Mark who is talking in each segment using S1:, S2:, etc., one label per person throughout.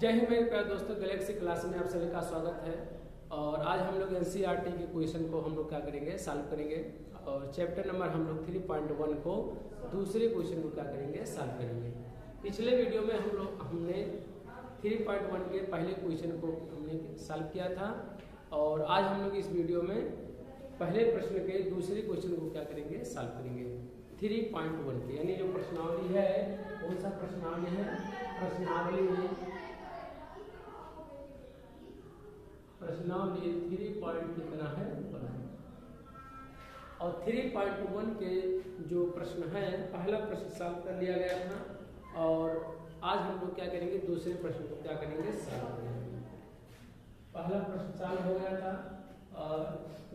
S1: जय हिंद मेरे प्यारे दोस्तों, गैलेक्सी क्लास में आप सभी का स्वागत है। और आज हम लोग एनसीईआरटी के क्वेश्चन को हम लोग क्या करेंगे, सॉल्व करेंगे। और चैप्टर नंबर हम लोग 3.1 को दूसरे क्वेश्चन को क्या करेंगे, सॉल्व करेंगे। पिछले वीडियो में हमने 3.1 के पहले क्वेश्चन को हमने सॉल्व किया था और आज हम लोग इस वीडियो में पहले प्रश्न के दूसरे क्वेश्चन को क्या करेंगे, सॉल्व करेंगे 3.1 के। यानी जो प्रश्नावली है, कौन सा प्रश्नावली है, प्रश्नावली 3 कितना है, 1। और 3.1 के जो प्रश्न है, पहला प्रश्न सॉल्व कर लिया गया था और आज हम लोग क्या करेंगे, दूसरे प्रश्न को क्या करेंगे, सॉल्व करेंगे। पहला प्रश्न सॉल्व हो गया था और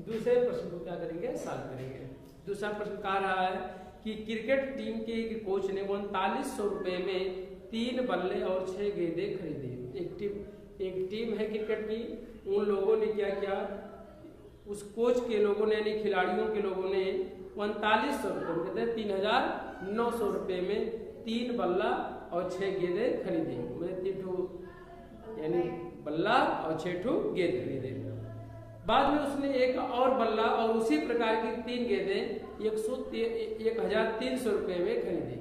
S1: दूसरे प्रश्न को क्या करेंगे, सॉल्व करेंगे। दूसरा प्रश्न कह रहा है कि क्रिकेट टीम के कोच ने 3900 रुपए में 3 बल्ले और 6 गेंदे खरीदे। एक टीम है क्रिकेट की, उन लोगों ने क्या किया, उस कोच के लोगों ने यानी खिलाड़ियों के लोगों ने 3900 रुपये कहते हैं 3900 रुपये में 3 बल्ला और 6 गेंदे खरीदे। मैंने 3 यानी बल्ला और 6 गेंद खरीदे। बाद में उसने एक और बल्ला और उसी प्रकार की 3 गेंदे 1300 रुपये में खरीदी।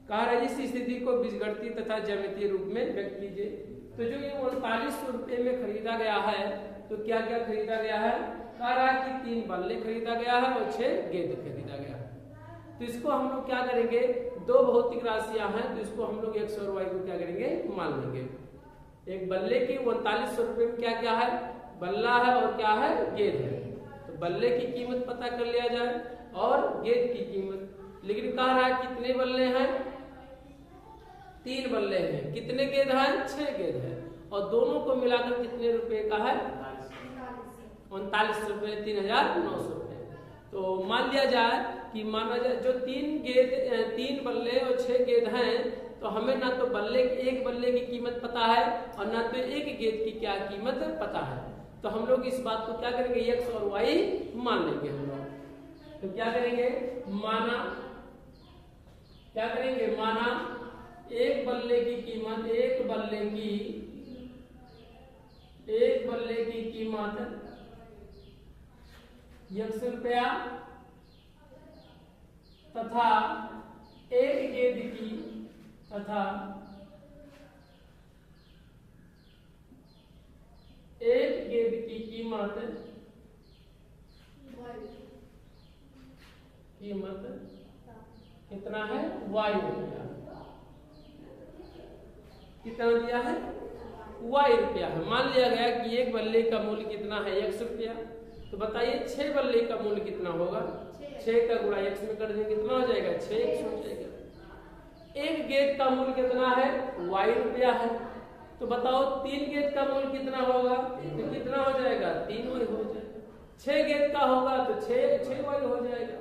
S1: कहा रहा इस स्थिति को बीजगणितीय तथा ज्यामितीय रूप में व्यक्त कीजिए। तो जो ये 3900 रुपये में खरीदा गया है, तो क्या क्या खरीदा गया है, कह रहा है कि 3 बल्ले खरीदा गया है और 6 गेंद खरीदा गया है। तो इसको हम लोग क्या करेंगे, 2 भौतिक राशियां हैं, तो इसको हम लोग x और y को क्या करेंगे, मान लेंगे। एक बल्ले की 3900 रुपये में क्या क्या है, बल्ला है और क्या है, गेंद है। तो बल्ले की कीमत पता कर लिया जाए और गेंद की कीमत। लेकिन कह रहा है कितने बल्ले हैं, 3 बल्ले हैं। कितने गेंद हैं, 6 गेंद है। और दोनों को मिलाकर कितने रुपए का है, 3900 रुपये, 3900 रुपये। तो मान लिया जाए कि माना जाए जो 3 बल्ले और 6 गेंद हैं, तो हमें ना तो एक बल्ले की कीमत पता है और ना तो एक गेंद की क्या कीमत पता है। तो हम लोग इस बात को क्या करेंगे, x और y मान लेंगे हम लोग। तो क्या करेंगे, माना एक बल्ले की कीमत, एक बल्ले की कीमत x रुपया तथा एक गेंद की कीमत कितना है, y रुपया। कितना दिया है, y रुपया है। मान लिया गया कि एक बल्ले का मूल्य कितना है, x रुपया। तो बताइए 6 बल्ले का मूल्य कितना होगा, 6 का गुणा x में कर देंगे, कितना हो जाएगा, 6x हो जाएगा। एक गेंद का मूल्य कितना है, y रुपया है। तो बताओ 3 गेंद का मूल्य कितना होगा, तो कितना हो जाएगा, 3y हो जाएगा। 6 गेंद का होगा तो 6y हो जाएगा।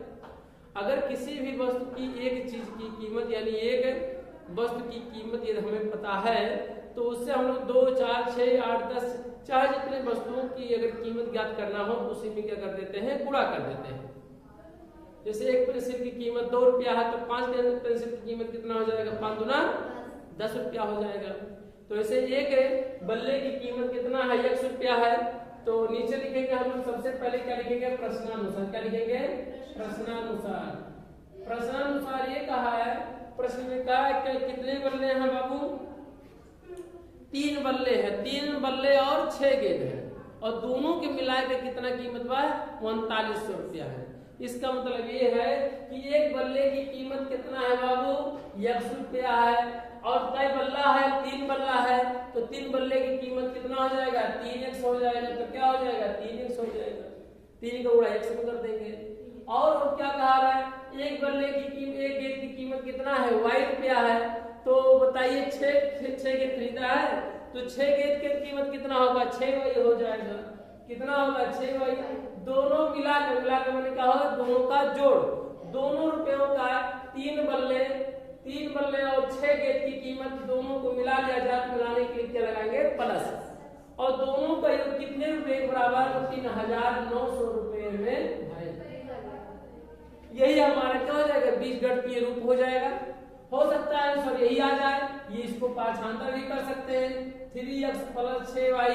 S1: अगर किसी भी वस्तु की एक चीज की कीमत यानी एक वस्तु की कीमत यदि हमें पता है, तो उससे हम लोग 2, 4, 6, 8, 10 चाहे जितने वस्तुओं की अगर कीमत ज्ञात करना हो, उसी में क्या कर देते हैं, गुणा कर देते हैं। जैसे एक पेंसिल की कीमत 2 रुपया है, तो 5 पेंसिल की कीमत कितना हो जाएगा, 5 दूना 10 रुपया हो जाएगा। तो ऐसे एक बल्ले की कीमत कितना है, 1 रुपया है। तो नीचे लिखेंगे हम लोग, सबसे पहले क्या लिखेंगे, प्रश्नानुसार। क्या लिखेंगे, प्रश्नानुसार ये कहा है, प्रश्न में कहा है कि कितने बल्ले हैं बाबू, 3 बल्ले हैं, 3 बल्ले और 6 गेंद है और दोनों के मिलाकर कितना कीमत हुआ है, 3900 रुपया है। इसका मतलब ये है कि एक बल्ले की कीमत कितना है बाबू, 1 रुपया है। और कई बल्ला है, 3 बल्ला है, तो 3 बल्ले की कीमत कितना हो जाएगा, 3x हो जाएगा। तो क्या हो जाएगा, 3x हो जाएगा। 3 का गुणा x में कर देंगे। और वो क्या कहा रहा है, एक बल्ले की कीमत, एक गेंद की कीमत कितना है, y रुपया है। तो बताइए 6 गेंद खरीदा है, तो 6 गेंद की कीमत कितना होगा, 6y हो जाएगा। कितना होगा, 6y। दोनों मिलाकर मैंने कहा दोनों का जोड़, दोनों रुपयों का 3 बल्ले और 6 गेंद की कीमत दोनों को मिला लिया जाए। मिलाने के लिए क्या लगाएंगे, प्लस। और दोनों का योग कितने रुपए के बराबर, 3900 रुपए में। यही हमारा क्या हो जाएगा, बीजगणितीय रूप हो जाएगा। हो सकता है सर यही वही आ जाए। ये इसको पाछांतर भी कर सकते हैं, 3x प्लस 6y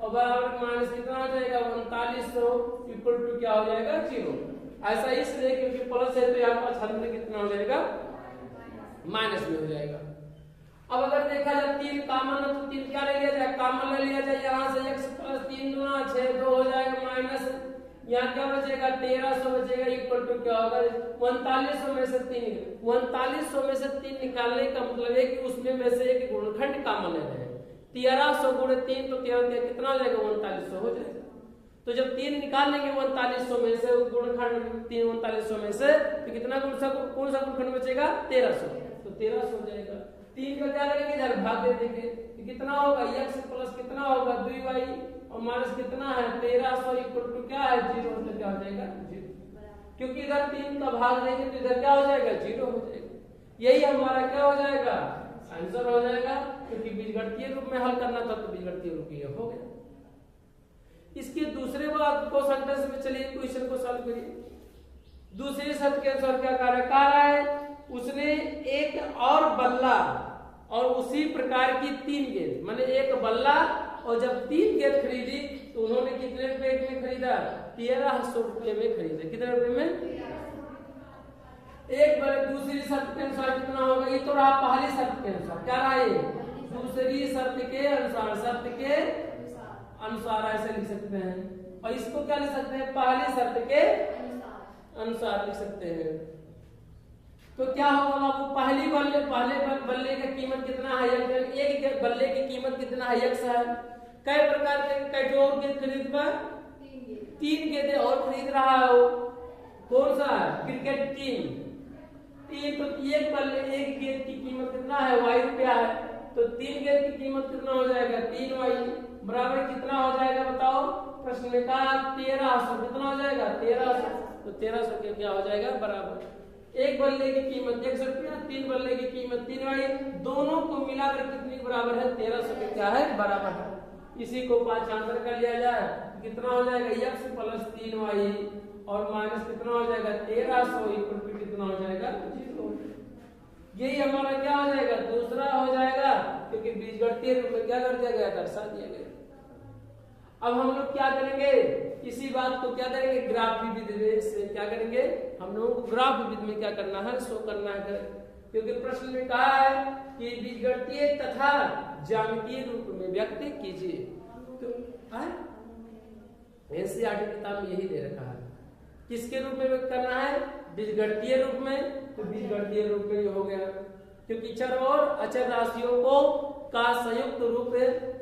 S1: और बराबर माइनस कितना हो जाएगा 3900 इक्वल टू क्या हो जाएगा 0। ऐसा इसलिए क्योंकि प्लस है तो यहाँ पाछांतर कितना हो जाएगा माइनस में हो जाएगा। अब अगर देखा जाए 3 कॉमन है तो 3 क्या ले लिया जाए, कॉमन ले लिया जाए, यहाँ से x प्लस 3 गुना 6 2 हो जाएगा माइनस, यहाँ क्या बचेगा 1300 बचेगा इक्वल टू क्या होगा 3900 में से 3, 3900 में से 3 निकालने का मतलब है कि उसमें में से एक गुणनखंड कॉमन है। 1300 गुणे 3 तो 13 कितना हो जाएगा 3900 हो जाएगा। तो जब 3 निकाल लेंगे 3900 में से गुणनखंड 3 3900 में से तो कितना कौन सा गुणनखंड बचेगा 1300, तो 1300 हो जाएगा। 3 का क्या करेंगे इधर भाग दे देंगे तो कितना होगा x प्लस कितना होगा 2y और माइनस कितना है 1300 इक्वल टू क्या है 0, तो क्या हो जाएगा 0, क्योंकि इधर 3 का भाग देंगे तो इधर क्या हो जाएगा 0 हो जाएगा। यही हमारा क्या हो जाएगा आंसर हो जाएगा, क्योंकि बीजगणितीय रूप में हल करना था तो बीजगणितीय रूप ये हो गया। इसके दूसरे बात को सेंटेंस में चलिए क्वेश्चन को सॉल्व करिए। दूसरे शब्द के अनुसार क्या कह रहा है, उसने एक और बल्ला और उसी प्रकार की 3 गेंद, माने एक बल्ला और जब 3 गेंद खरीदी तो उन्होंने कितने रुपए में खरीदा 1300 रुपए में खरीदा। कितने रुपए में एक बार। दूसरी शर्त के अनुसार कितना होगा, ये तो रहा पहली शर्त के अनुसार, क्या रहा ये दूसरी शर्त के अनुसार, शर्त के अनुसार ऐसे लिख सकते हैं, और इसको क्या लिख सकते हैं पहली शर्त के अनुसार लिख सकते हैं। तो क्या होगा बाबू, पहले बल्ले का कीमत कितना है, एक बल्ले की कीमत कितना है x है। कई प्रकार के कई और गेंद खरीद पर 3 गेंदें और खरीद रहा है वो, कौन सा क्रिकेट टीम 3, तो एक गेंद की कीमत कितना है y रुपया है, तो 3 गेंद की कीमत कितना हो जाएगा 3y बराबर कितना हो जाएगा बताओ, प्रश्न में कहा 1300 कितना हो जाएगा 1300, तो 1300 के क्या हो जाएगा बराबर एक बल्ले की कीमत 100 रुपया, 3 बल्ले की कीमत 3y, दोनों को मिलाकर कितनी बराबर है 1300 के क्या है बराबर है। इसी को पांचांतर कर लिया जाए कितना हो जाएगा x प्लस 3y और माइनस कितना हो जाएगा 1300 इक्वल टू कितना हो जाएगा 0। यही हमारा क्या हो जाएगा दूसरा हो जाएगा, क्योंकि बीजगणितीय रूप में क्या कर दिया गया दर्शा दिया गया। अब हम लोग क्या करेंगे, इसी बात को क्या करेंगे ग्राफ विधि से क्या करेंगे, हम लोगों को ग्राफ विधि में क्या करना है शो करना है, क्योंकि प्रश्न में कहा है कि बीजगणितीय तथा ज्यामितीय रूप में व्यक्त कीजिए। तो एनसीईआरटी किताब में यही दे रखा है, किसके रूप में व्यक्त करना है बीजगणितीय रूप में, तो बीजगणितीय रूप में हो गया, क्योंकि चर और अचर राशियों को का संयुक्त रूप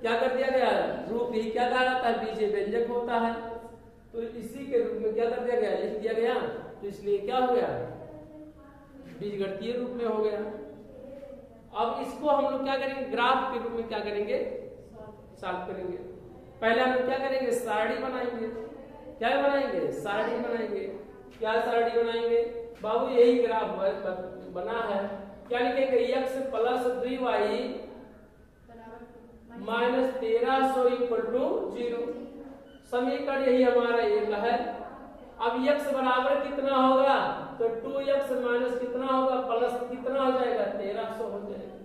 S1: क्या कर दिया गया रूप ही क्या कहा जाता है बीज व्यंजक होता है, तो इसी के रूप में क्या कर दिया गया लिख दिया गया, तो इसलिए क्या हो गया बीजगणितीय रूप में हो गया। अब इसको हम लोग क्या करेंगे ग्राफ के रूप में क्या करेंगे सॉल्व करेंगे। पहले हम लोग क्या करेंगे सारणी बनाएंगे, क्या बनाएंगे सारणी बनाएंगे। क्या सारणी बनाएंगे बाबू, यही ग्राफ बना है, क्या लिखेंगे x plus 2y minus 1300 equal to 0, समीकरण यही हमारा एक है। अब x बराबर कितना होगा, तो 2x माइनस कितना होगा प्लस कितना हो जाएगा 1300 हो जाएगा,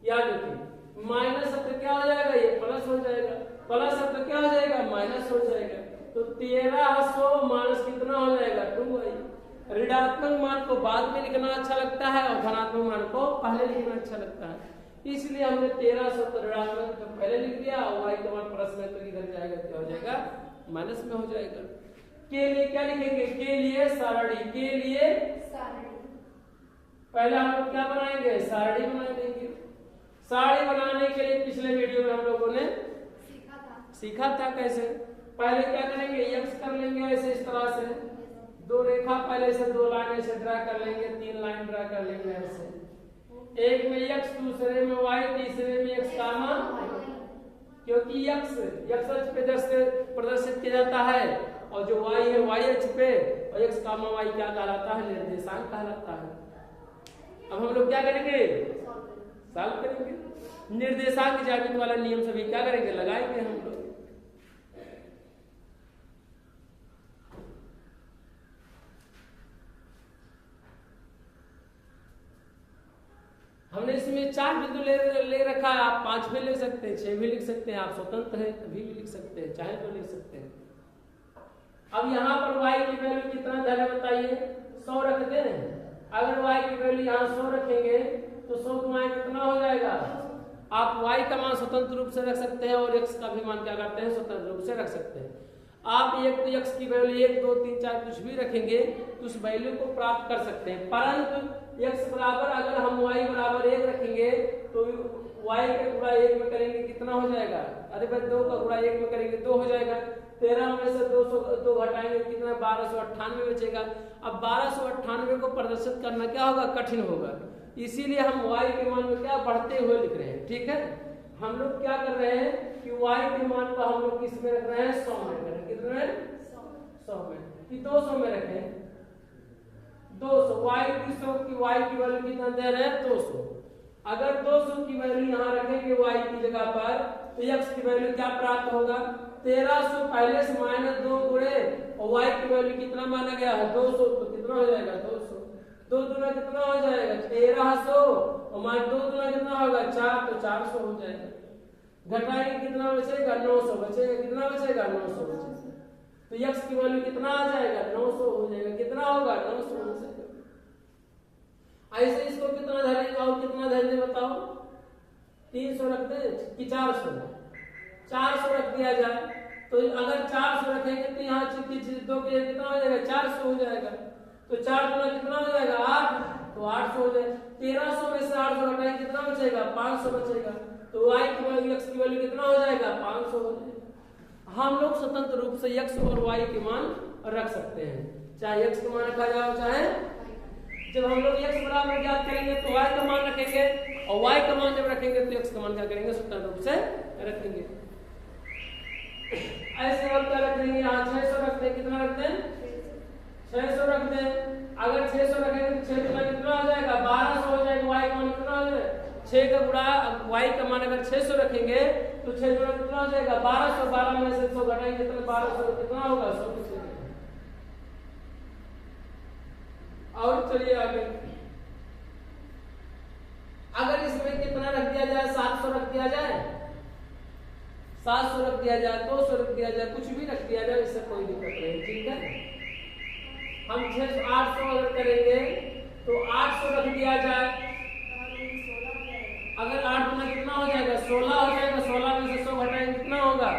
S1: याद रखिए माइनस शब्द क्या हो जाएगा ये प्लस हो जाएगा, प्लस शब्द क्या हो जाएगा माइनस हो जाएगा, तो 1300 माइनस कितना हो जाएगा 2y। ऋणात्मक मान को बाद में लिखना अच्छा लगता है और धनात्मक मान को पहले लिखना अच्छा लगता है, इसलिए हमने 1300 तो ऋणात्मक तो पहले लिख दिया और y का मान प्लस में तो इधर जाएगा क्या हो जाएगा माइनस में हो जाएगा। के लिए क्या लिखेंगे, के लिए सारणी, के लिए सारणी, पहले हम लोग क्या बनाएंगे सारणी बना देंगे। सारणी बनाने के लिए पिछले वीडियो में हम लोगों ने सीखा था कैसे, पहले क्या करेंगे x कर लेंगे ऐसे इस तरह से, 2 रेखा पहले से 2 लाइन ऐसे ड्रा कर लेंगे, 3 लाइन ड्रा कर लेंगे ऐसे, एक में x दूसरे में y तीसरे में x कामा, क्योंकि x अक्ष पे प्रदर्शित किया जाता है और जो y है y अक्ष पे, और x कामा y क्या कहलाता है निर्देशांक कहलाता है। अब हम लोग क्या करेंगे सॉल्व करेंगे, निर्देशांक ज्यामिति वाला नियम सभी क्या करेंगे लगाएंगे हम लोग। हमने इसमें 4 बिंदु ले रखा है, आप 5 भी लिख सकते हैं, 6 भी लिख सकते हैं, आप स्वतंत्र है तभी भी लिख सकते हैं, चाहे तो लिख सकते हैं। अब यहाँ पर y की वैल्यू कितना धरे बताइए, 100 रख दें। अगर y की वैल्यू यहाँ 100 रखेंगे तो 100 गुणा कितना हो जाएगा। आप y का मान स्वतंत्र रूप से रख सकते हैं और x का भी मान क्या करते हैं, स्वतंत्र रूप से रख सकते हैं। आप एक तो x की वैल्यू 1 2 3 4 कुछ भी रखेंगे तो उस वैल्यू को प्राप्त कर सकते हैं, परंतु x बराबर अगर हम y बराबर 1 रखेंगे तो y का गुणा 1 में करेंगे कितना हो जाएगा, अरे भाई 2 का गुणा 1 में करेंगे 2 हो जाएगा। 13 में से 2 घटाएंगे कितना, 1298 बचेगा। अब 1298 को प्रदर्शित करना क्या होगा, कठिन होगा, इसीलिए हम y के मान में क्या बढ़ते हुए लिख रहे हैं। ठीक है, हम लोग क्या कर रहे हैं कि y के मान को हम लोग किस में रख रहे हैं, 100 में रख रहे हैं। कितने में, 100 में, कि 200 में रखें, 200 y की वैल्यू कितना दे रहे हैं, 200। अगर 200 की वैल्यू यहाँ रखेंगे y की जगह पर तो x की वैल्यू क्या प्राप्त होगा, 1300 पहले से -2 गुणे और y की वैल्यू कितना माना गया है, 200, तो कितना हो जाएगा, 200। 2 दूना कितना हो जाएगा, 1300 और -2 दूना कितना होगा, 4, तो 400 हो जाएगा। घटाएंगे कितना बचेगा, 900 बचेगा। कितना बचेगा, 900 बचेगा। तो x की वैल्यू कितना आ जाएगा, 900 हो जाएगा। कितना होगा, 900 हो जाएगा। ऐसे इसको कितना धरेंगे और कितना धरेंगे बताओ, 300 रख दे कि 400 रख दिया जाए। तो अगर 400 रखेंगे तो यहाँ 2 के कितना हो जाएगा, 400 हो जाएगा। तो 4 गुना कितना हो जाएगा, 8, तो 800 हो जाएगा। 1300 में से 800 घटाएंगे कितना बचेगा, 500 बचेगा। तो y की वैल्यू x की वैल्यू कितना हो जाएगा, 500 हो जाएगा। हम लोग स्वतंत्र रूप से x और y के मान रख सकते हैं, चाहे x का मान रखा जाए चाहे, जब हम लोग x बराबर ज्ञात करेंगे तो y का मान रखेंगे और y का मान जब रखेंगे तो x का मान क्या करेंगे, स्वतंत्र रूप से रखेंगे। ऐसे और क्या रख देंगे, यहाँ 600 रखते हैं, कितना रखते हैं, 600 रख दें। अगर 600 रखेंगे तो 6 गुना कितना हो जाएगा, 1200 हो जाएगा। y का मान कितना हो जाएगा, 6 का गुणा y का मान अगर 600 रखेंगे तो 6 गुना कितना हो जाएगा, 1200। 12 में से 100 घटाएंगे तो 1200 कितना होगा, 100 बचेगा। और चलिए आगे, अगर इसमें कितना रख दिया जाए, 700 रख दिया जाए, 700 रख दिया जाए, 200 रख दिया जाए, कुछ भी रख दिया जाए, इससे कोई दिक्कत नहीं। ठीक है, हम 800 अगर करेंगे तो 800 रख दिया जाए। अगर 8 गुना कितना हो जाएगा, 16 हो जाएगा। 16 में से 100 घटाएंगे कितना होगा,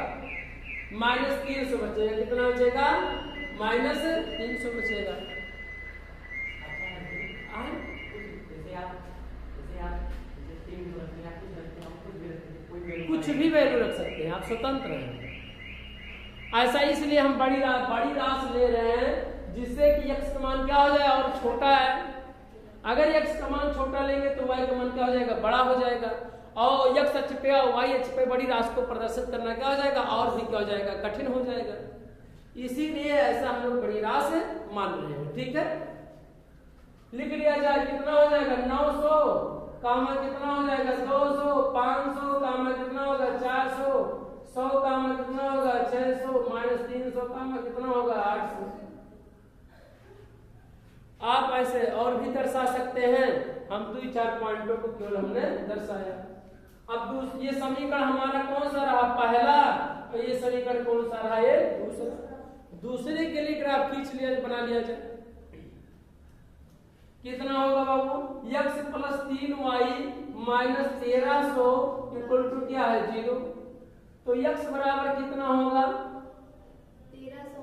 S1: -300 बचेगा। कितना बचेगा, -300 बचेगा। कुछ भी वैल्यू रख सकते हैं, आप स्वतंत्र हैं। ऐसा इसलिए हम बड़ी राशि ले रहे हैं जिससे कि x का मान क्या हो जाए, और छोटा है। अगर x का मान छोटा लेंगे तो y का मान क्या हो जाएगा, बड़ा हो जाएगा। और x अक्ष पे और y अक्ष पे बड़ी राशि को प्रदर्शित करना क्या हो जाएगा, और भी क्या हो जाएगा, कठिन हो जाएगा। इसीलिए ऐसा हम लोग बड़ी राशि मान रहे हैं। ठीक है, लिख लिया जाए, कितना हो जाएगा, 900 कामा कितना हो जाएगा, 200, 500 कामा कितना होगा, 400, 100 कामा कितना होगा, 600, -300 कामा कितना होगा, 800। आप ऐसे और भी दर्शा सकते हैं, हम 2-4 पॉइंटों को केवल हमने दर्शाया। अब ये समीकरण हमारा कौन सा रहा, पहला, और ये समीकरण कौन सा रहा, ये दूसरा। दूसरे के लिए ग्राफ खींच लिया, बना लिया जाए। कितना होगा बाबू, x + 3y - 1300 = क्या है, 0। तो x बराबर कितना होगा,
S2: 1300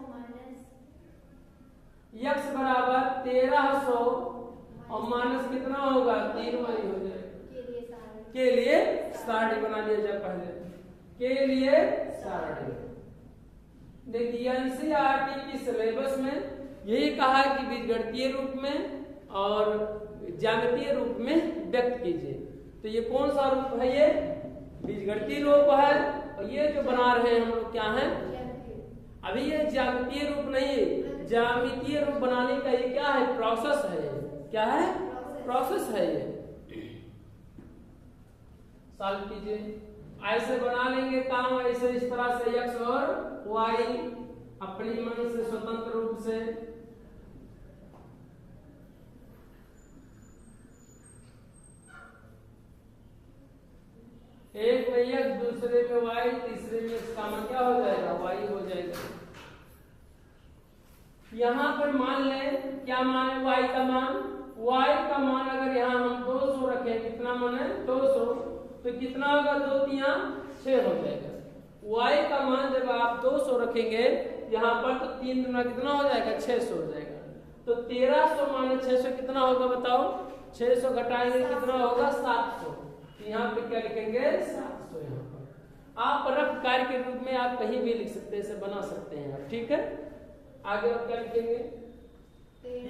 S1: x बराबर 1300 और माइनस कितना होगा, 3y हो जाएगा। के लिए सारणी बना लिया जाए पहले, के लिए सारणी। देखिए एनसीईआरटी की सिलेबस में यही कहा है कि बीजगणितीय रूप में और ज्यामितीय रूप में व्यक्त कीजिए। तो ये कौन सा रूप है, ये बीजगणितीय रूप है, और ये जो बना रहे हैं हम लोग क्या है, अभी ये ज्यामितीय रूप नहीं है। ज्यामितीय रूप बनाने का ये क्या है, प्रोसेस है। क्या है, प्रोसेस है। ये सॉल्व कीजिए, ऐसे बना लेंगे काम, ऐसे इस तरह से x और y अपनी मन से स्वतंत्र रूप से। एक में x, दूसरे में y, तीसरे में x का मान क्या हो जाएगा, y हो जाएगा। यहाँ पर मान लें क्या मान है y का मान, y का मान अगर यहाँ हम 200 रखें, कितना मान है 200, तो कितना होगा 2 तिया 6 हो जाएगा। y का मान जब आप 200 रखेंगे यहाँ पर तो 3 गुना कितना हो जाएगा 600 हो जाएगा। तो 1300 माने 600 कितना होगा बताओ, 600 घटाएंगे कितना होगा 700। तो यहाँ पे क्या लिखेंगे 700। यहाँ पर आप रफ कार्य के रूप में आप कहीं भी लिख सकते हैं, इसे बना सकते हैं आप, ठीक है। आगे आप क्या लिखेंगे,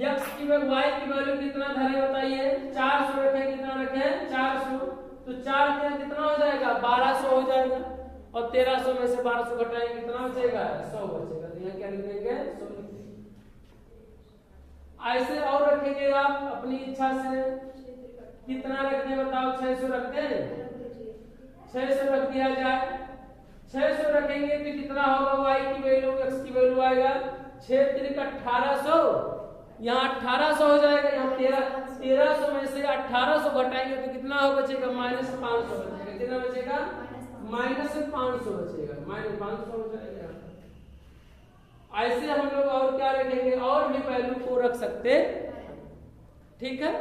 S1: x की y की वैल्यू कितना धरे बताइए, 400 रखें, कितना रखें 400, तो 4 क्या कितना हो जाएगा 1200 हो जाएगा। और 1300 में से 1200 घटाएंगे कितना बचेगा 100 बचेगा। तो यहाँ क्या लिख देंगे 100 लिख देंगे। ऐसे और रखेंगे आप अपनी इच्छा से, कितना रखते हैं बताओ, 600 रखते हैं, 600 रख दिया जाए। 600 रखेंगे तो कितना होगा y की वैल्यू, x की वैल्यू आएगा 6 त्रिक 1800, यहाँ 1800 हो जाएगा। यहाँ 1300 में से 1800 घटाएंगे तो कितना हो बचेगा -500 बचेगा। कितना बचेगा -500 बचेगा, -500 हो जाएगा। ऐसे हम लोग और क्या रखेंगे, और भी वैल्यू को रख सकते, ठीक है।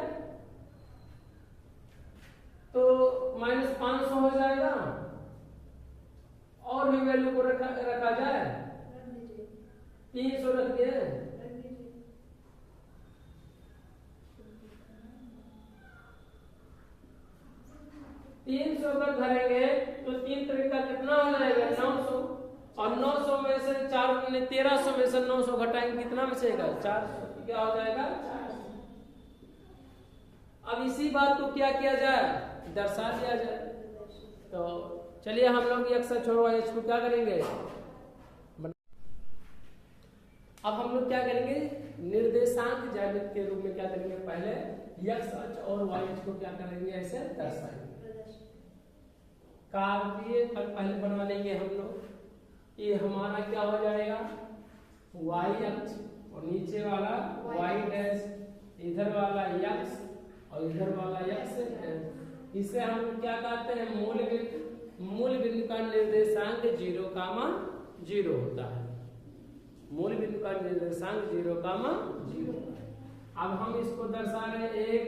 S1: तो -500 हो जाएगा, और भी वैल्यू को रखा जाए, 300 रख दिए, 300 का धरेंगे तो 3 तरीका कितना हो जाएगा 900, और 900 में से 1300 में से 900 घटाएंगे कितना बचेगा 400, क्या हो जाएगा 400। अब इसी बात को क्या किया जाए, दर्शा दिया जाए। तो चलिए हम लोग x छोड़ो इसको क्या करेंगे, अब हम लोग क्या करेंगे निर्देशांक ज्यामिति के रूप में क्या करेंगे, पहले x अक्ष और y अक्ष को क्या करेंगे ऐसे दर्शाएंगे। कार्तीय फल पहले बना लेंगे हम लोग, ये हमारा क्या हो जाएगा y अक्ष, और नीचे वाला y डैश, इधर वाला x और इधर वाला x। इसे हम क्या कहते हैं मूल बिंदु का निर्देशांक 0,0 होता है। मूल बिंदु का निर्देशांक 0,0। अब हम इसको दर्शा रहे 1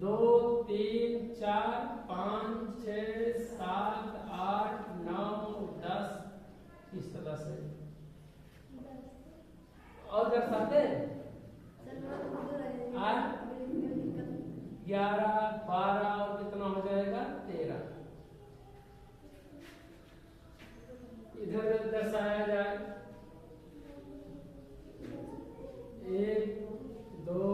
S1: 2 3 4 5 6 7 8 9 10 इस तरह से, और दर्शाते हैं 11 12 और कितना हो जाएगा 13। इधर दर्शाया जाए 1 2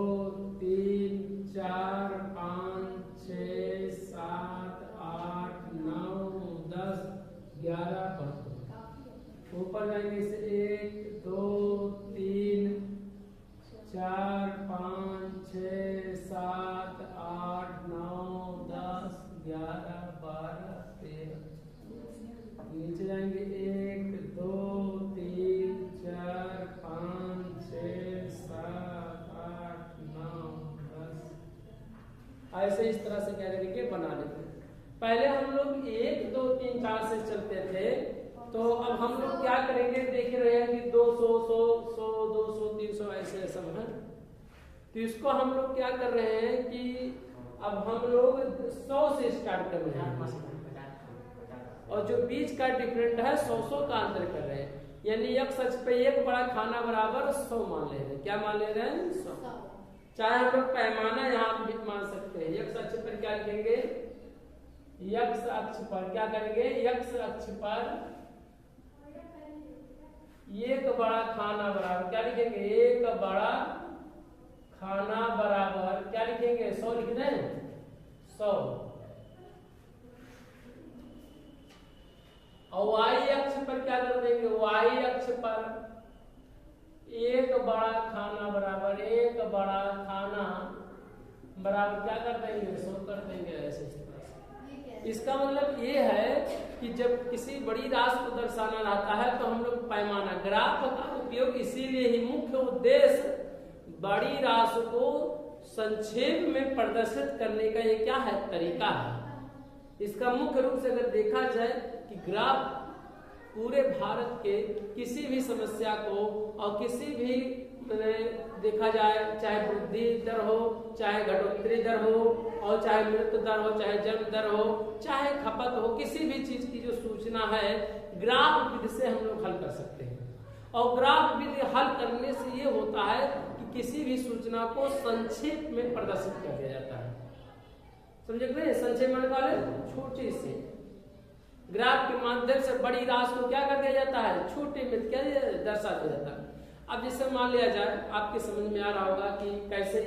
S1: 3 4 5 6 7 8 9 10 11 ऊपर जाएंगे इसे 1 2 3 4 5 6 7 8 9 10 11 12 13। नीचे जाएंगे 1 2 3 4 5 6 7 8 9 10। ऐसे इस तरह से क्या करेंगे बना लेते हैं। पहले हम लोग 1 2 3 4 से चलते थे, तो अब हम लोग क्या करेंगे देख रहे हैं कि 200 100 100 200 300 ऐसे सब है। तो इसको हम लोग क्या कर रहे हैं कि अब हम लोग 100 से स्टार्ट कर रहे हैं, और जो बीच का डिफरेंट है 100 का अंतर कर रहे हैं। यानी x अक्ष पे एक बड़ा खाना बराबर 100 मान ले रहे हैं। क्या मान ले रहे हैं 100। चाहे हम लोग पैमाना यहाँ भी मान सकते हैं। x अक्ष पर क्या लिखेंगे, x अक्ष पर क्या करेंगे, x अक्ष पर एक बड़ा खाना बराबर क्या लिखेंगे, एक बड़ा खाना बराबर क्या लिखेंगे 100 लिख दें 100। और y अक्ष पर क्या कर देंगे, y अक्ष पर एक बड़ा खाना बराबर एक बड़ा खाना बराबर क्या कर देंगे 100 कर देंगे। ऐसे इस तरह से इसका मतलब ये है कि जब किसी बड़ी राशि को दर्शाना रहता है तो हम लोग पैमाना ग्राफ का उपयोग इसीलिए ही मुख्य उद्देश्य बड़ी राशि को संक्षेप में प्रदर्शित करने का ये क्या है तरीका है। इसका मुख्य रूप से अगर देखा जाए कि ग्राफ पूरे भारत के किसी भी समस्या को और किसी भी देखा जाए, चाहे वृद्धि दर हो, चाहे घटोत्तरी दर हो, और चाहे मृत्यु दर हो, चाहे जन्म दर हो, चाहे खपत हो, किसी भी चीज की जो सूचना है ग्राफ विधि से हम लोग हल कर सकते हैं। और ग्राफ विधि हल करने से ये होता है कि किसी भी सूचना को संक्षेप में प्रदर्शित कर दिया जाता है। समझे कि नहीं? संक्षेप में वाले छोटे से ग्राफ के माध्यम से बड़ी राशि को क्या कर दिया जाता है, छोटे में क्या दर्शा दिया जाता है। अब जैसे मान लिया जाए, आपके समझ में आ रहा होगा कि कैसे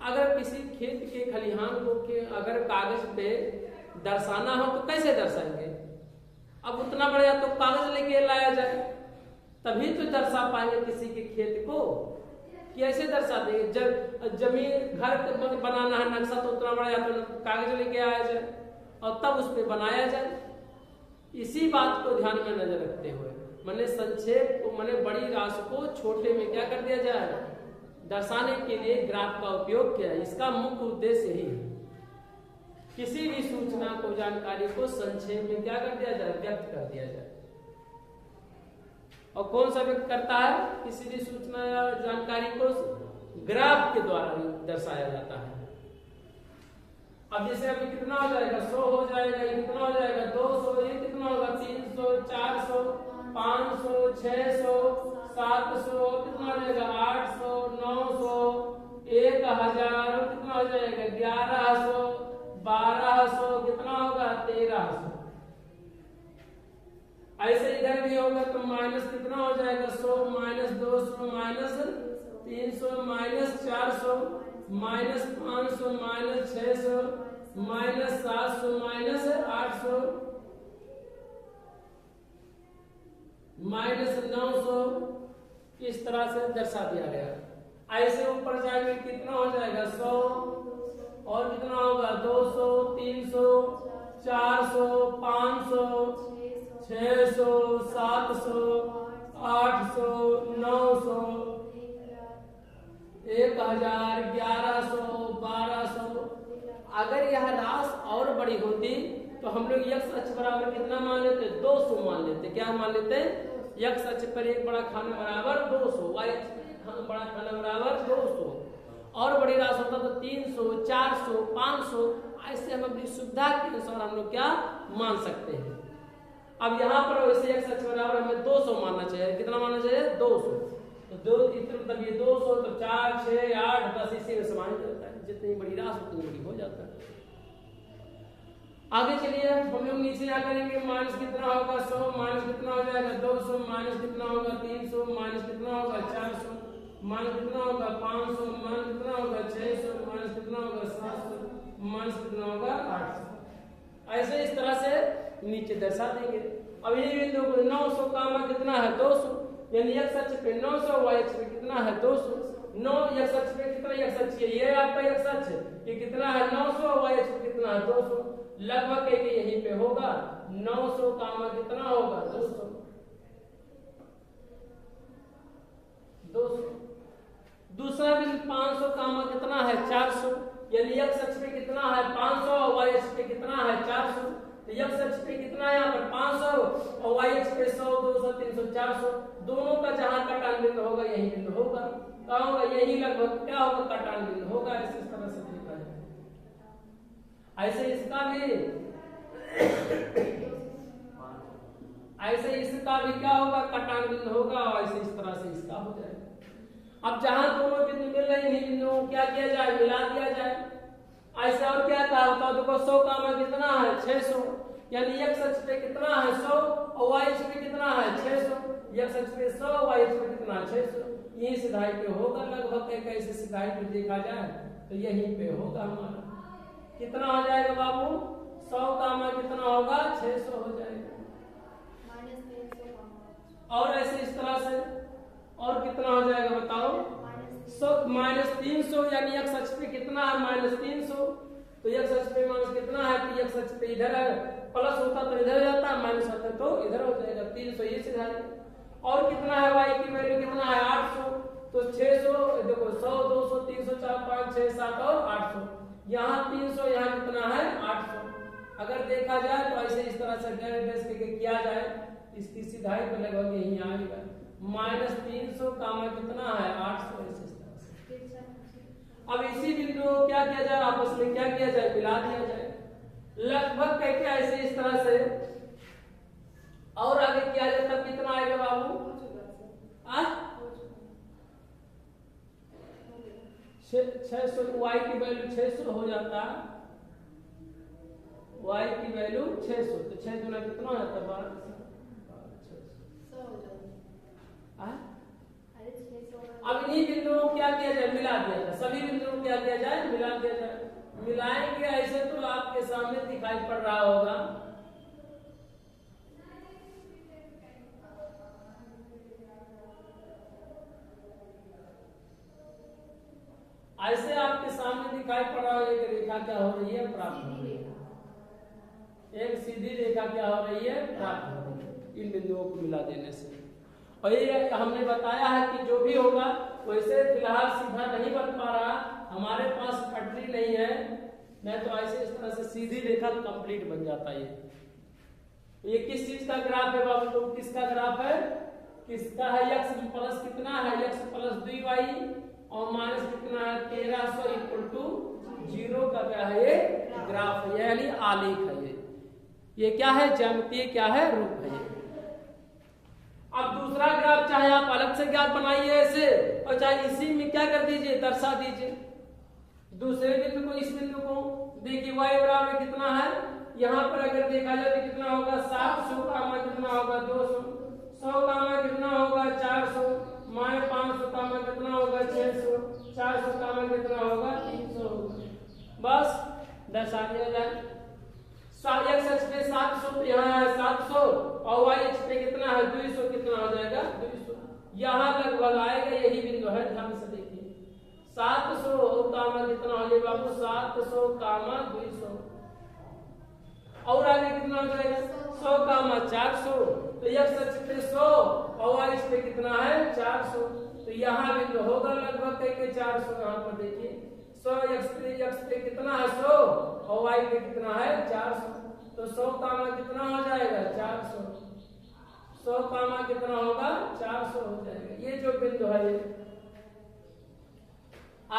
S1: अगर किसी खेत के खलिहान को अगर कागज पे दर्शाना हो तो कैसे दर्शाएंगे। अब उतना बड़ा तो कागज लेके लाया जाए तभी तो दर्शा पाएंगे किसी के खेत को, कि ऐसे दर्शा देंगे। जमीन घर बनाना है नक्शा तो उतना बड़ा तो कागज लेके आया जाए और तब उस पर बनाया जाए। इसी बात को ध्यान में नजर रखते हुए मैंने संक्षेप को मैंने बड़ी राशि को छोटे में क्या कर दिया जाए, दर्शाने के लिए ग्राफ का उपयोग किया। इसका मुख्य उद्देश्य यही है, किसी भी सूचना को जानकारी को संक्षेप में क्या कर दिया जाए, व्यक्त कर दिया जाए। और कौन सा व्यक्त करता है, किसी भी सूचना या जानकारी को ग्राफ के द्वारा दर्शाया जाता है। अब जैसे अभी कितना हो जाएगा, 100 हो जाएगा, ये कितना हो जाएगा, 200, ये कितना होगा, 300, 400, 500, 600, 700, कितना हो जाएगा, 800, 900, 1000, कितना हो जाएगा, 1100, 1200, कितना होगा, 1300। ऐसे इधर भी होगा तो माइनस कितना हो जाएगा, 100, minus 200, minus 300, minus 400, minus 500, minus 600, minus 700, minus 800, minus 900। इस तरह से दर्शा दिया गया। ऐसे ऊपर जाएंगे कितना हो जाएगा, 100, और कितना होगा, 200, 300, 400, 500, 600, 700, 800, 900, 1000, 1100, 1200। अगर यह राशि और बड़ी होती तो हम लोग x अक्ष बराबर कितना मान लेते, 200 मान लेते। क्या मान लेते, x अक्ष पर एक बड़ा खाना बराबर 200, y अक्ष पर बड़ा खाना बराबर 200। और बड़ी राशि होता तो 300, 400, 500। ऐसे हम अपनी सुविधा के अनुसार हम लोग क्या मान सकते हैं। अब यहाँ पर वैसे x अक्ष बराबर हमें 200 मानना चाहिए। कितना मानना चाहिए, 200। तो दो मतलब ये 200 तो 4, 6, 8, 10 इसी में समाहित होता है। जितनी बड़ी राशि उतनी बड़ी हो जाता है। आगे चलिए हम लोग नीचे क्या करेंगे, माइनस कितना होगा, 100, माइनस कितना हो जाएगा, 200, माइनस कितना होगा, 300, माइनस कितना होगा, 400, माइनस कितना होगा, 500, माइनस कितना होगा, 600, माइनस कितना होगा, 700, माइनस कितना होगा, 800। ऐसे इस तरह से नीचे दर्शा देंगे। अब ये बिंदु 900 का कितना है, 200, यानी x अक्ष पे 900, y अक्ष पे कितना है, 200। 9 x अक्ष पे कितना, x अक्ष ये आपका x अक्ष ये कितना है, 900, y अक्ष पे कितना है, 200। लगभग के यहीं पे होगा 900 कामा कितना होगा, 200। 200। दूसरा बिंदु 500 कामा कितना है, 400, यानी x अक्ष पे कितना है, 500, और y अक्ष पे कितना है, 400। तो x अक्ष पे कितना है यहाँ पर 500 और y अक्ष पे 100, 200, 300, 400। दोनों का जहां कटान बिंदु होगा यही बिंदु होगा, क्या होगा, यही लगभग क्या होगा, कटान बिंदु होगा। इस तरह से देखा है। ऐसे इसका भी ऐसे इसका भी क्या होगा, कटान बिंदु होगा, और ऐसे इस तरह से इसका हो जाएगा। अब जहां दोनों बिंदु मिल रहे हैं इन्हीं बिंदुओं को क्या किया जाए, मिला दिया जाए। ऐसे और क्या कहा होता है, देखो 100 का मान कितना है, 600, यानी x अक्ष पे कितना है, 100, और y अक्ष पे कितना है, 600। x अक्ष पे 100, y अक्ष पे कितना है, 600। यही सिधाई पे होगा लगभग। कैसे सिधाई पे देखा जाए तो यहीं पे होगा हमारा। कितना हो जाएगा बाबू, 100 का मान कितना होगा, 600 हो जाएगा। और ऐसे इस तरह से और कितना हो जाएगा बताओ, 100 माइनस 300, यानी x अक्ष पे कितना है, माइनस 300। तो x अक्ष पे माइनस कितना है, तो x अक्ष पे इधर है, प्लस होता तो इधर जाता, माइनस होता तो इधर हो जाएगा, 300 ये सीधा है। और कितना है, y की वैल्यू कितना है, 800। तो 600 देखो 100, 200, 300, 4, 5, 6, 7 और 800। यहाँ 300, यहाँ कितना है, 800। अगर देखा जाए तो ऐसे इस तरह से डेस के किया जाए, इसकी सीधाई पर लगभग यही आएगा -300 कामा कितना है 800, ऐसे इस तरह से। अब इसी बिंदु को क्या किया जाए, आपस में क्या किया जाए, मिला दिया जाए लगभग कहते ऐसे इस तरह से, और आगे किया जाए तब कितना आएगा बाबू, 600, y की वैल्यू 600 हो जाता, y की वैल्यू 600, तो 6 गुना कितना हो जाता, 12। अब इन्हीं बिंदुओं को क्या किया जाए, मिला दिया जाए, सभी बिंदुओं को क्या किया जाए, मिला दिया जाए। मिलाएंगे ऐसे तो आपके सामने दिखाई पड़ रहा होगा, ऐसे आपके सामने दिखाई पड़ रहा है एक रेखा क्या हो रही है, प्राप्त हो रही है, एक सीधी रेखा क्या हो रही है, प्राप्त हो रही है इन बिंदुओं को मिला देने से। और ये हमने बताया है कि जो भी होगा वैसे फिलहाल सीधा नहीं बन पा रहा, हमारे पास पटरी नहीं है, नहीं तो ऐसे इस तरह से सीधी रेखा कंप्लीट बन जाता है। ये किस चीज का ग्राफ है बाबू लोग, किसका ग्राफ है, किसका है, x प्लस कितना है, x प्लस 2y और माइनस कितना है 1300 इक्वल टू 0 का क्या है, ये ग्राफ है, यानी आलेख है। ये क्या है, ज्यामितीय क्या है, रूप है। अब दूसरा ग्राफ चाहे आप अलग से ग्राफ बनाइए ऐसे, और चाहे इसी में क्या कर दीजिए, दर्शा दीजिए दूसरे बिंदु को, इस बिंदु को देखिए y बराबर कितना है, यहाँ पर अगर देखा जाए तो कितना होगा 700 कामा कितना होगा 200, 100 कामा कितना होगा 400, माइनस 500 कामा कितना होगा 600, 400 कामा कितना होगा 300, बस दर्शा दिया जाए। x अक्ष पे 700 तो यहाँ है 700 और y अक्ष पे कितना है 200, कितना हो जाएगा 200, यहाँ लगभग आएगा, यही बिंदु है, ध्यान से देखिए 700 कामा कितना हो जाएगा बाबू 700 कामा 200, और आगे कितना हो जाएगा 100 कामा 400, तो x अक्ष पे 100 और y अक्ष पे कितना है 400, तो यहाँ बिंदु होगा लगभग कहीं 400, यहाँ पर देखिए 100 x पे कितना है 100 और y पे कितना है 400, तो 100 कामा कितना हो जाएगा 400, 100 कामा कितना होगा 400 हो जाएगा, ये जो बिंदु है ये।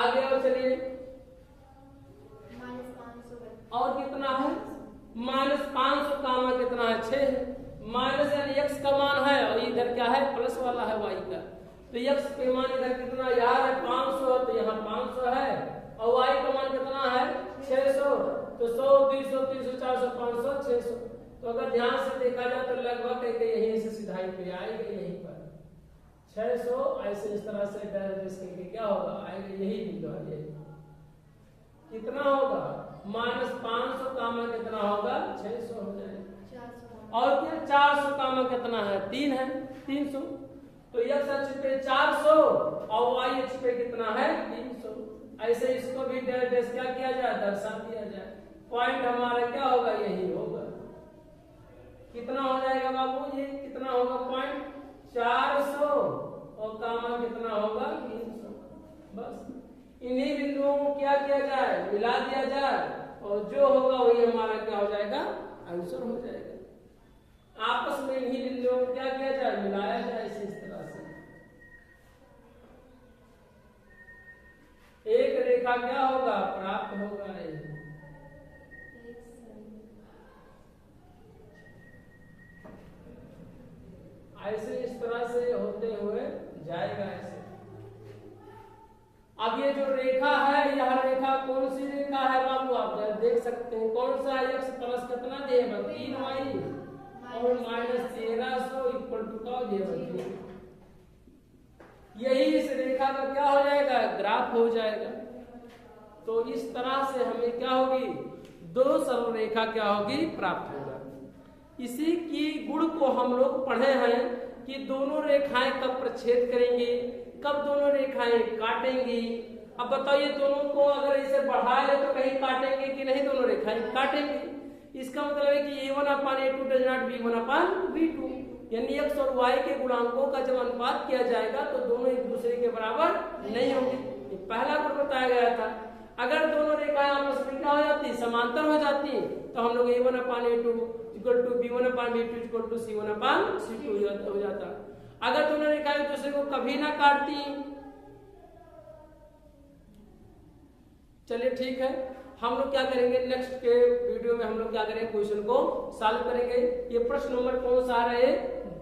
S1: आगे और चलिए, और कितना है -500 कामा कितना है 6, माइनस यानी x का मान है और इधर क्या है प्लस वाला है y का, तो x के मान इधर कितना, यहाँ है 500 तो यहाँ 500 है, और y का मान कितना है 600, तो 100 200 300 400 500 600, तो अगर ध्यान से देखा जाए तो लगभग यहीं से सीधाई पे आएगा, यहीं पर 600 ऐसे इस तरह से करके क्या होगा आएगा, यही बिंदु है। कितना होगा -500 कामा कितना होगा 600 हो जाएगा, और क्या 400 कामा कितना है 3 है 300, तो x अक्ष पे 400 और y अक्ष पे कितना है 300, ऐसे इसको भी डेस क्या किया जाए, दर्शा दिया जाए, पॉइंट हमारा क्या होगा, यही होगा। कितना हो जाएगा बाबू, ये कितना होगा पॉइंट 400 और कामा कितना होगा 300, बस इन्हीं बिंदुओं को क्या किया जाए, मिला दिया जाए, और जो होगा वही हमारा क्या हो जाएगा, आंसर हो जाएगा। आपस में इन्हीं बिंदुओं को क्या किया जाए, मिलाया जाए इस तरह से, एक रेखा क्या होगा, प्राप्त होगा। ऐसे इस तरह से होते हुए जाएगा ऐसे। अब ये जो रेखा है, यह रेखा कौन सी रेखा है बाबू, आप देख सकते हैं कौन सा है, x प्लस कितना दिया 3y और -1300 इक्वल टू का दिया, यही इस रेखा का क्या हो जाएगा, ग्राफ हो जाएगा। तो इस तरह से हमें क्या होगी, दो सरल रेखा क्या होगी, प्राप्त होगा। इसी की गुण को हम लोग पढ़े हैं कि दोनों रेखाएं कब प्रच्छेद करेंगी, कब दोनों रेखाएं काटेंगी। अब बताइए दोनों को अगर इसे बढ़ाए तो कहीं काटेंगे कि नहीं, दोनों रेखाएं काटेंगे। इसका मतलब है कि a1/a2 डज नॉट b1/b2, यानी x और y के गुणांकों का जब अनुपात किया जाएगा तो दोनों एक दूसरे के बराबर नहीं होंगे। ये पहला गुण बताया गया था। अगर दोनों रेखाएं आपस में क्या हो जाती, समांतर हो जाती, तो हम लोग A1/A2 equal to B1/B2 equal to C1/C2 हो जाता। अगर तुमने रेखा एक दूसरे को कभी ना काटती, चलिए ठीक है, हम लोग क्या करेंगे नेक्स्ट के वीडियो में, हम लोग क्या करेंगे क्वेश्चन को सॉल्व करेंगे। ये प्रश्न नंबर कौन सा आ रहा है,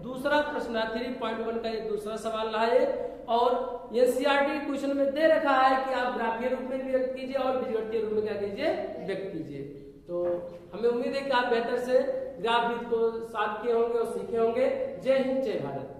S1: दूसरा प्रश्न है 3.1 का, ये दूसरा सवाल रहा है। और एनसीईआरटी क्वेश्चन में दे रखा है कि आप ग्राफीय रूप में भी व्यक्त कीजिए और बीजगणितीय रूप में क्या कीजिए, व्यक्त कीजिए। तो हमें उम्मीद है कि आप बेहतर से ग्राफ को सॉल्व किए होंगे और सीखे होंगे। जय हिंद, जय भारत।